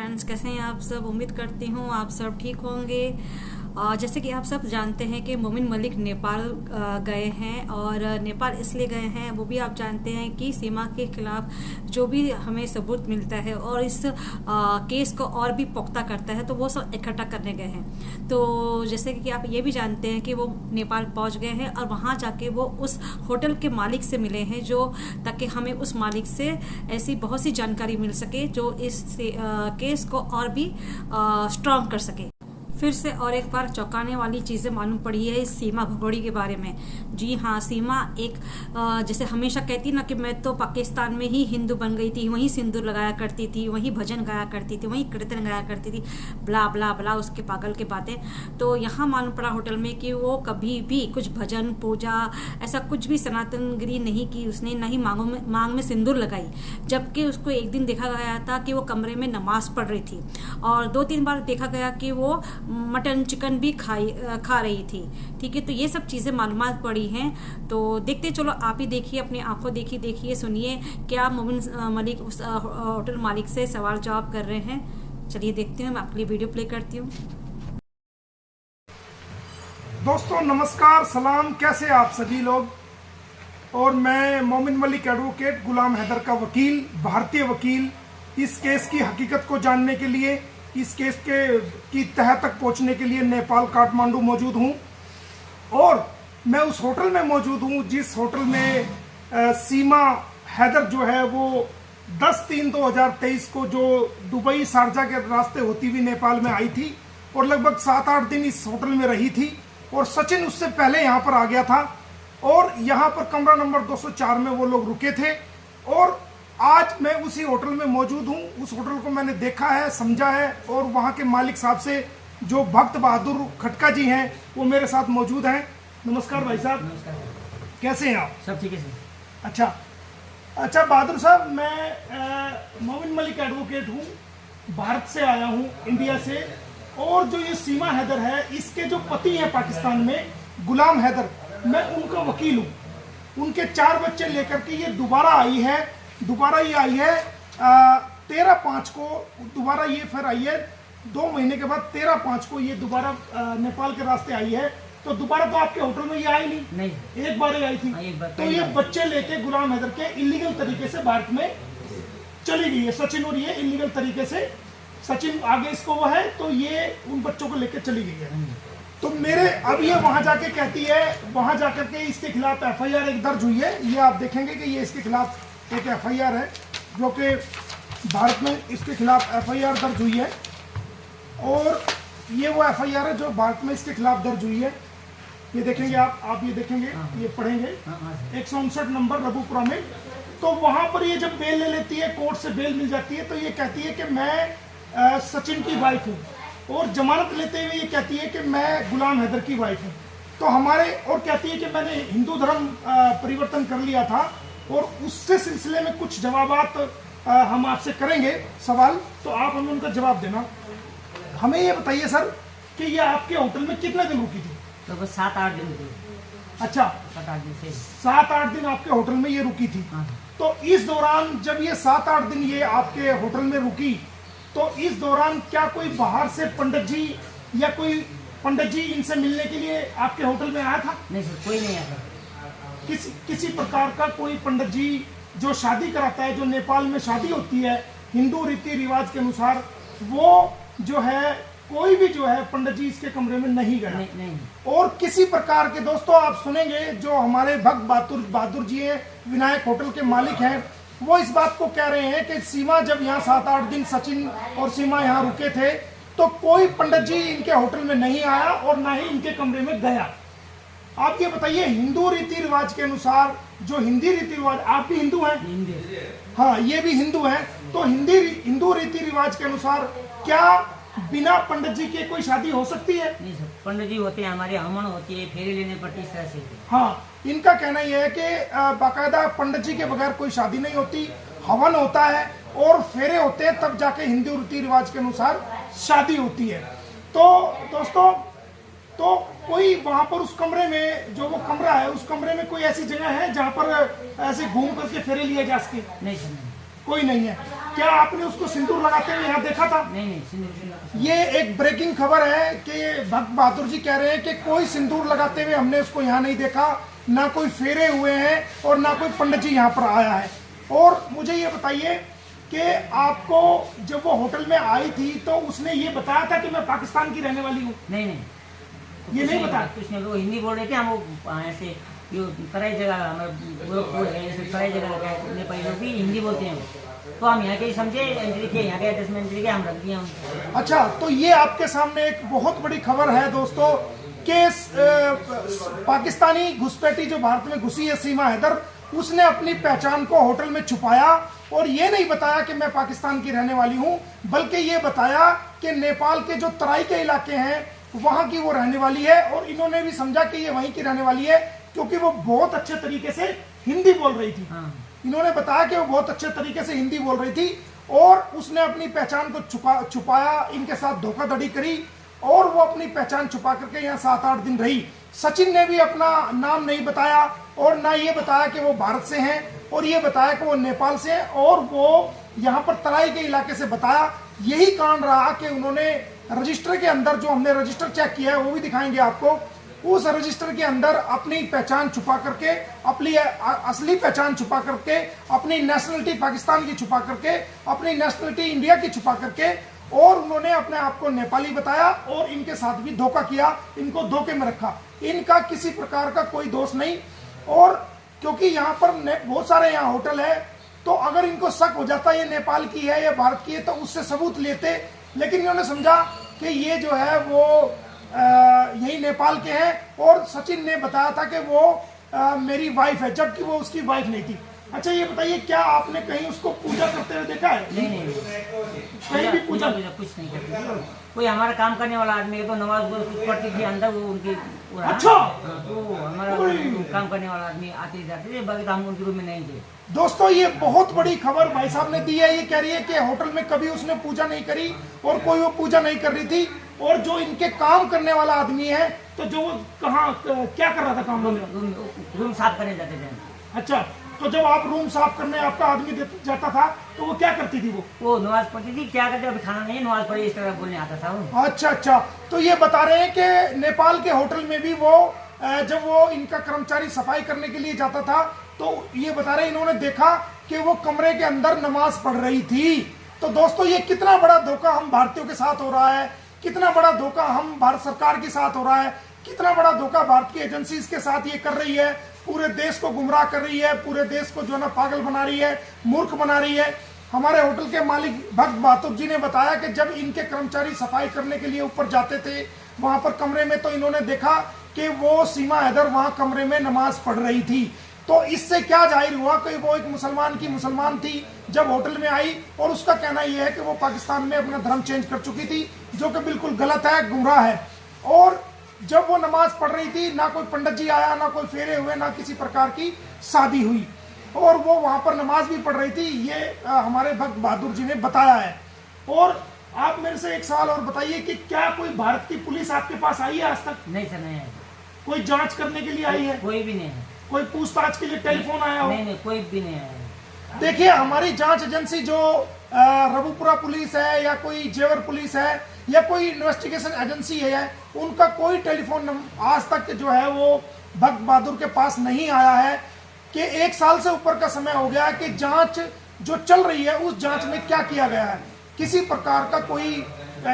Friends, कैसे हैं आप सब। उम्मीद करती हूँ आप सब ठीक होंगे। जैसे कि आप सब जानते हैं कि मोमिन मलिक नेपाल गए हैं, और नेपाल इसलिए गए हैं वो भी आप जानते हैं कि सीमा के खिलाफ जो भी हमें सबूत मिलता है और इस केस को और भी पुख्ता करता है तो वो सब इकट्ठा करने गए हैं। तो जैसे कि आप ये भी जानते हैं कि वो नेपाल पहुंच गए हैं और वहाँ जाके वो उस होटल के मालिक से मिले हैं, जो ताकि हमें उस मालिक से ऐसी बहुत सी जानकारी मिल सके जो इस केस को और भी स्ट्रॉन्ग कर सके। फिर से और एक बार चौंकाने वाली चीज़ें मालूम पड़ी है इस सीमा भगोड़ी के बारे में। जी हाँ, सीमा एक जैसे हमेशा कहती ना कि मैं तो पाकिस्तान में ही हिंदू बन गई थी, वहीं सिंदूर लगाया करती थी, वहीं भजन गाया करती थी, वहीं कीर्तन गाया करती थी, ब्ला ब्ला ब्ला उसके पागल के बातें। तो यहाँ मालूम पड़ा होटल में कि वो कभी भी कुछ भजन पूजा ऐसा कुछ भी सनातनगिरी नहीं की उसने, ना ही मांग में सिंदूर लगाई। जबकि उसको एक दिन देखा गया था कि वो कमरे में नमाज पढ़ रही थी, और 2-3 बार देखा गया कि वो मटन चिकन भी खा रही थी। ठीक है, तो ये सब चीज़ें मालूमात पड़ी हैं। तो देखते चलो, आप ही देखिए, अपनी आंखों देखिए सुनिए क्या मोमिन मलिक उस होटल मालिक से सवाल जवाब कर रहे हैं। चलिए देखते हैं, मैं आपके लिए वीडियो प्ले करती हूँ। दोस्तों नमस्कार, सलाम, कैसे आप सभी लोग। और मैं मोमिन मलिक एडवोकेट, गुलाम हैदर का वकील, भारतीय वकील, इस केस की हकीकत को जानने के लिए, इस केस की तह तक पहुंचने के लिए नेपाल काठमांडू मौजूद हूं। और मैं उस होटल में मौजूद हूं जिस होटल में सीमा हैदर जो है वो 10/3/2023 को जो दुबई शारजा के रास्ते होती हुई नेपाल में आई थी और लगभग 7-8 दिन इस होटल में रही थी। और सचिन उससे पहले यहाँ पर आ गया था और यहाँ पर कमरा नंबर 204 में वो लोग रुके थे। और आज मैं उसी होटल में मौजूद हूँ। उस होटल को मैंने देखा है, समझा है, और वहाँ के मालिक साहब से जो भक्त बहादुर खटका जी हैं वो मेरे साथ मौजूद हैं। नमस्कार भाई साहब। नमस्कार। कैसे हैं आप? सब ठीक है सर। अच्छा बहादुर साहब, मैं मोमिन मलिक एडवोकेट हूँ, भारत से आया हूँ, इंडिया से। और जो ये सीमा हैदर है, इसके जो पति हैं पाकिस्तान में, गुलाम हैदर, मैं उनका वकील हूँ। उनके 4 बच्चे लेकर के ये दोबारा आई है 13/5 को दोबारा ये फिर आई है। 2 महीने के बाद 13/5 को ये दोबारा नेपाल के रास्ते आई है। तो दोबारा तो आपके होटल में ये आई नहीं, एक बार ही आई थी। तो ये बच्चे लेके गुलाम हैदर के इलीगल तरीके से भारत में चली गई है। सचिन और ये इलीगल तरीके से, सचिन आगे इसको वो है, तो ये उन बच्चों को लेकर चली गई है। तो मेरे अब ये वहां जाके कहती है, वहां जाकर के इसके खिलाफ FIR एक दर्ज हुई है। ये आप देखेंगे कि ये इसके खिलाफ एक FIR है, जो कि भारत में इसके खिलाफ FIR दर्ज हुई है। और ये वो FIR है जो भारत में इसके खिलाफ दर्ज हुई है। ये देखेंगे आप ये देखेंगे, ये पढ़ेंगे 159 नंबर रघुपुरा में। तो वहां पर ये जब बेल ले लेती है, कोर्ट से बेल मिल जाती है, तो ये कहती है कि मैं सचिन की वाइफ हूँ। और जमानत लेते हुए ये कहती है कि मैं गुलाम हैदर की वाइफ हूँ। तो हमारे, और कहती है कि मैंने हिंदू धर्म परिवर्तन कर लिया था। और उससे सिलसिले में कुछ जवाबात हम आपसे करेंगे, सवाल, तो आप हमें उनका जवाब देना। हमें ये बताइए सर कि ये आपके होटल में कितने दिन रुकी थी? तो बस 7-8 दिन हुए। अच्छा, 7-8 दिन से 7-8 दिन आपके होटल में ये रुकी थी। हाँ। तो इस दौरान जब ये 7-8 दिन ये आपके होटल में रुकी, तो इस दौरान क्या कोई बाहर से पंडित जी या कोई पंडित जी इनसे मिलने के लिए आपके होटल में आया था? नहीं सर, कोई नहीं आया। किसी प्रकार का कोई पंडित जी जो शादी कराता है, जो नेपाल में शादी होती है हिंदू रीति रिवाज के अनुसार, वो जो है कोई भी जो है पंडित जी इसके कमरे में नहीं गया। नहीं। और किसी प्रकार के, दोस्तों आप सुनेंगे, जो हमारे भक्त बहादुर जी हैं, विनायक होटल के मालिक हैं, वो इस बात को कह रहे हैं कि सीमा जब यहाँ 7-8 दिन सचिन और सीमा यहाँ रुके थे, तो कोई पंडित जी इनके होटल में नहीं आया और ना ही इनके कमरे में गया। आप ये बताइए, हिंदू रीति रिवाज के अनुसार, जो हिंदी रीति रिवाज, आप भी हिंदू हैं? हाँ, ये भी हिंदू हैं। तो हिंदू रीति रिवाज के अनुसार क्या बिना पंडित जी के कोई शादी हो सकती है? नहीं सर, पंडित जी होते हैं, हमारे हवन होती है, फेरे लेने पड़ती इस तरह से। हाँ, इनका कहना यह है कि बाकायदा पंडित जी के बगैर कोई शादी नहीं होती, हवन होता है और फेरे होते हैं, तब जाके हिंदू रीति रिवाज के अनुसार शादी होती है। तो दोस्तों, तो कोई वहां पर उस कमरे में, जो वो कमरा है, उस कमरे में कोई ऐसी जगह है जहां पर ऐसे घूम करके फेरे लिए जा सके? नहीं सर, नहीं। कोई नहीं है। क्या आपने उसको सिंदूर लगाते हुए यहाँ देखा था? नहीं सिंदूर। ये एक ब्रेकिंग खबर है कि भक्त बहादुर जी कह रहे हैं कि कोई सिंदूर लगाते हुए हमने उसको यहाँ नहीं देखा, ना कोई फेरे हुए हैं और ना कोई पंडित जी यहाँ पर आया है। और मुझे ये बताइए कि आपको जब वो होटल में आई थी तो उसने ये बताया था कि मैं पाकिस्तान की रहने वाली हूँ? नहीं ये नहीं बताया कुछ नहीं। वो हिंदी बोल रहे थे, हम वो ऐसे जो तराई जगह तराई जगह नेपाली लोग भी हिंदी बोलते हैं, तो हम यहाँ के समझे एंट्री के, यहाँ के एड्रेस में एंट्री के हम रख दिए हम। अच्छा, तो ये आपके सामने एक बहुत बड़ी खबर है दोस्तों कि पाकिस्तानी घुसपैठी जो भारत में घुसी है सीमा हैदर, उसने अपनी पहचान को होटल में छुपाया और ये नहीं बताया कि मैं पाकिस्तान की रहने वाली हूं, बल्कि ये बताया कि नेपाल के जो तराई के इलाके हैं वहां की वो रहने वाली है। और इन्होंने भी समझा कि ये वहीं की रहने वाली है क्योंकि वो बहुत अच्छे तरीके से हिंदी बोल रही थी। इन्होंने बताया कि वो बहुत अच्छे तरीके से हिंदी बोल रही थी और उसने अपनी पहचान को छुपाया, इनके साथ धोखाधड़ी करी और वो अपनी पहचान छुपा करके यहाँ 7-8 दिन रही। सचिन ने भी अपना नाम नहीं बताया और ना ये बताया कि वो भारत से हैं और ये बताया कि वो नेपाल से हैं और वो यहाँ पर तराई के इलाके से बताया। यही कारण रहा कि उन्होंने रजिस्टर के अंदर, जो हमने रजिस्टर चेक किया है वो भी दिखाएंगे आपको, उस रजिस्टर के अंदर अपनी पहचान छुपा करके, अपनी असली पहचान छुपा करके, अपनी नेशनलिटी पाकिस्तान की छुपा करके, अपनी नेशनलिटी इंडिया की छुपा करके, और उन्होंने अपने आप को नेपाली बताया और इनके साथ भी धोखा किया, इनको धोखे में रखा। इनका किसी प्रकार का कोई दोष नहीं। और क्योंकि यहाँ पर बहुत सारे यहाँ होटल है, तो अगर इनको शक हो जाता ये नेपाल की है या भारत की है तो उससे सबूत लेते, लेकिन इन्होंने समझा कि ये जो है वो यही नेपाल के हैं। और सचिन ने बताया था कि वो मेरी वाइफ है, जबकि वो उसकी वाइफ नहीं थी। अच्छा, ये बताइए क्या आपने कहीं उसको पूजा करते हुए देखा है? नहीं कहीं भी पूजा कुछ नहीं करती। कोई हमारा काम करने वाला आदमी है तो नमाज पढ़ती थी अंदर, वो उनकी। अच्छा, तो हमारा काम करने वाला आदमी आते जाते थे, बाकी तो हम उनके रूम में नहीं थे। दोस्तों, ये बहुत बड़ी खबर भाई साहब ने दी है। ये कह रही है कि होटल में कभी उसने पूजा नहीं करी और कोई वो पूजा नहीं कर रही थी। और जो इनके काम करने वाला आदमी है, तो जो वो कहाँ क्या कर रहा था काम? रूम साफ करने जाते थे। अच्छा, तो जब आप रूम साफ करने आपका आदमी जाता था तो वो क्या करती थी? वो नमाज पढ़ती थी। क्या करते, अभी खाना नहीं, नमाज पढ़ी, इस तरह बोलने आता था वो। अच्छा, तो ये बता रहे हैं कि नेपाल के होटल में भी वो जब वो इनका कर्मचारी सफाई करने के लिए जाता था तो ये बता रहे हैं इन्होंने देखा कि वो कमरे के अंदर नमाज पढ़ रही थी। तो दोस्तों, ये कितना बड़ा धोखा हम भारतीयों के साथ हो रहा है, कितना बड़ा धोखा हम भारत सरकार के साथ हो रहा है, कितना बड़ा धोखा भारत की एजेंसीज के साथ ये कर रही है। पूरे देश को गुमराह कर रही है, पूरे देश को जो है ना पागल बना रही है, मूर्ख बना रही है। हमारे होटल के मालिक भक्त बहादुर जी ने बताया कि जब इनके कर्मचारी सफाई करने के लिए ऊपर जाते थे वहां पर कमरे में, तो इन्होंने देखा कि वो सीमा हैदर वहां कमरे में नमाज पढ़ रही थी। तो इससे क्या जाहिर हुआ कि वो एक मुसलमान थी जब होटल में आई, और उसका कहना यह है कि वो पाकिस्तान में अपना धर्म चेंज कर चुकी थी, जो कि बिल्कुल गलत है, गुमराह है। और जब वो नमाज पढ़ रही थी, ना कोई पंडित जी आया, ना कोई फेरे हुए, ना किसी प्रकार की शादी हुई, और वो वहां पर नमाज भी पढ़ रही थी। ये हमारे भक्त बहादुर जी ने बताया है। और आप मेरे से एक सवाल और बताइए कि क्या कोई भारत की पुलिस आपके पास आई है आज तक? नहीं सर, नहीं है। कोई जांच करने के लिए आई है? कोई भी नहीं है। कोई पूछताछ के लिए टेलीफोन आया हो? नहीं, कोई भी नहीं आया। देखिए, हमारी जांच एजेंसी जो रबुपुरा पुलिस है या कोई जेवर पुलिस है या कोई इन्वेस्टिगेशन एजेंसी है, उनका कोई टेलीफोन आज तक जो है वो भक्त बहादुर के पास नहीं आया है कि 1 साल से ऊपर का समय हो गया कि जांच जो चल रही है उस जांच में क्या किया गया है। किसी प्रकार का कोई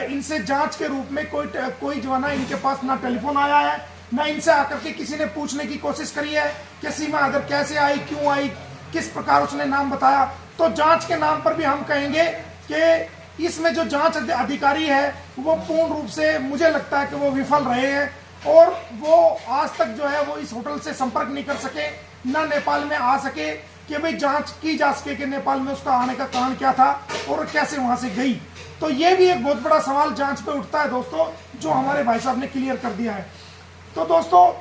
इनसे जांच के रूप में कोई जो है ना इनके पास ना टेलीफोन आया है, ना इनसे आकर के किसी ने पूछने की कोशिश करी है कि सीमा हैदर कैसे आई, क्यों आई, किस प्रकार उसने नाम बताया। तो जांच के नाम पर भी हम कहेंगे कि इसमें जो जांच अधिकारी है वो पूर्ण रूप से मुझे लगता है कि वो विफल रहे हैं, और वो आज तक जो है वो इस होटल से संपर्क नहीं कर सके, ना नेपाल में आ सके कि भाई जांच की जा सके कि नेपाल में उसका आने का कारण क्या था और कैसे वहां से गई। तो ये भी एक बहुत बड़ा सवाल जांच पे उठता है दोस्तों, जो हमारे भाई साहब ने क्लियर कर दिया है। तो दोस्तों,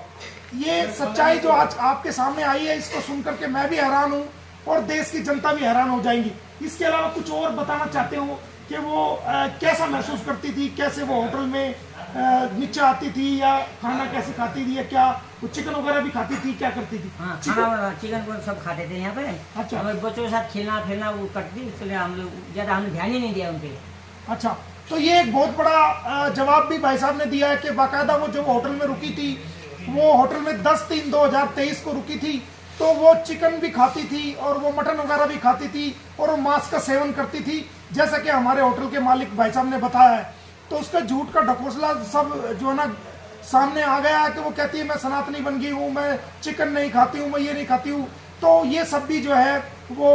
ये सच्चाई जो आज आपके सामने आई है, इसको सुनकर के मैं भी हैरान हूँ और देश की जनता भी हैरान हो जाएंगी। इसके अलावा कुछ और बताना चाहते हो कि वो कैसा महसूस करती थी, कैसे वो होटल में नीचे आती थी या खाना कैसे खाती थी, या क्या वो चिकन वगैरह भी खाती थी, क्या करती थी? हाँ, चिकन को सब खाते थे यहाँ पे। अच्छा। हमारे बच्चों के साथ खेलना फिरना वो करती थी, इसलिए हम लोग ज़्यादा हमने ध्यान ही नहीं दिया उन पे। अच्छा, तो ये एक बहुत बड़ा जवाब भी भाई साहब ने दिया है कि बाकायदा वो जब होटल में रुकी थी, वो होटल में 10/3/2023 को रुकी थी, तो वो चिकन भी खाती थी और वो मटन वगैरह भी खाती थी और वो मांस का सेवन करती थी, जैसा कि हमारे होटल के मालिक भाई साहब ने बताया है। तो उसका झूठ का ढकोसला सब जो है ना सामने आ गया है कि वो कहती है मैं सनातनी बन गई हूँ, मैं चिकन नहीं खाती हूँ, मैं ये नहीं खाती हूँ। तो ये सब भी जो है वो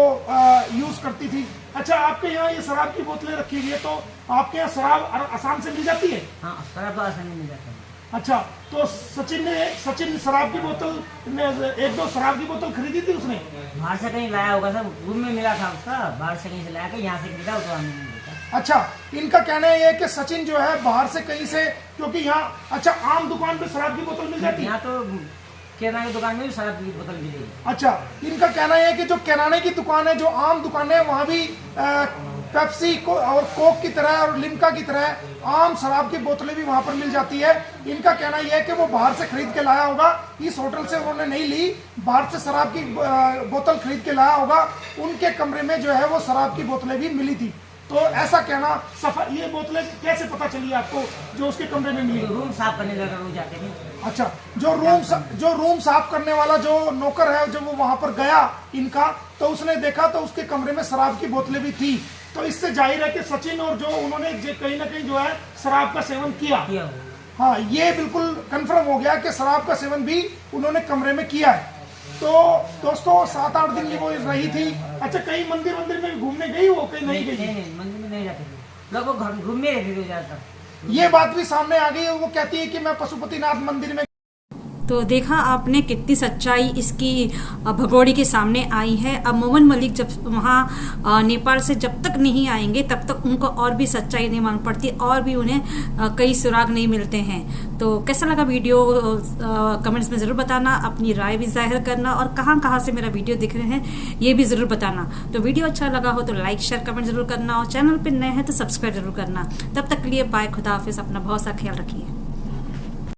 यूज करती थी। अच्छा, आपके यहाँ ये शराब की बोतलें रखी हुई है, तो आपके यहाँ शराब आसाम से मिल जाती है? हाँ, शराब तो आसानी मिल जाता है। अच्छा, तो सचिन शराब की बोतल ने 1-2 शराब की बोतल खरीदी थी उसने? बाहर से कहीं लाया होगा सर, रूम में मिला था उसका, बाहर से कहीं से लाया के यहाँ से खरीदा तो हमें नहीं मिलता। अच्छा, इनका कहना है कि सचिन जो है बाहर से कहीं से, क्योंकि यहाँ अच्छा आम दुकान पे शराब की बोतल मिल जाती है, यहाँ तो किराना की दुकान में भी शराब की बोतल मिलेगी। अच्छा, इनका कहना है कि जो किराने की दुकान है, जो आम दुकान है, वहाँ भी पेप्सी को और कोक की तरह और लिम्का की तरह आम शराब की बोतलें भी वहाँ पर मिल जाती है। इनका कहना यह है कि वो बाहर से खरीद के लाया होगा, इस होटल से उन्होंने नहीं ली, बाहर से शराब की बोतल खरीद के लाया होगा, उनके कमरे में जो है वो शराब की बोतलें भी मिली थी। तो ऐसा कहना ये बोतलें कैसे पता चली आपको जो उसके कमरे में मिली? रूम साफ करने लगा रोज जाते थे। अच्छा, जो रूम साफ करने वाला जो नौकर है, जब वो वहां पर गया इनका, तो उसने देखा तो उसके कमरे में शराब की बोतलें भी थी। तो इससे जाहिर है कि सचिन और जो उन्होंने कहीं ना कहीं जो है शराब का सेवन किया। हाँ, ये बिल्कुल कंफर्म हो गया कि शराब का सेवन भी उन्होंने कमरे में किया है। तो दोस्तों 7-8 दिन वो रही थी। अच्छा, कहीं मंदिर में भी घूमने गई हो? कहीं नहीं गई? नहीं, मंदिर में नहीं जाते थे लोग, वो घूम में रहते थे ज्यादातर। ये बात भी सामने आ गई है, वो कहती है कि मैं पशुपतिनाथ मंदिर में। तो देखा आपने कितनी सच्चाई इसकी भगोड़ी के सामने आई है। अब मोमिन मलिक जब वहाँ नेपाल से जब तक नहीं आएंगे तब तक उनको और भी सच्चाई नहीं मालूम पड़ती और भी उन्हें कई सुराग नहीं मिलते हैं। तो कैसा लगा वीडियो कमेंट्स में ज़रूर बताना, अपनी राय भी जाहिर करना और कहाँ से मेरा वीडियो दिख रहे हैं ये भी ज़रूर बताना। तो वीडियो अच्छा लगा हो तो लाइक शेयर कमेंट ज़रूर करना और चैनल पर नए हैं तो सब्सक्राइब जरूर करना। तब तक के लिए बाय, खुदा हाफिज़, अपना बहुत सा ख्याल रखिए।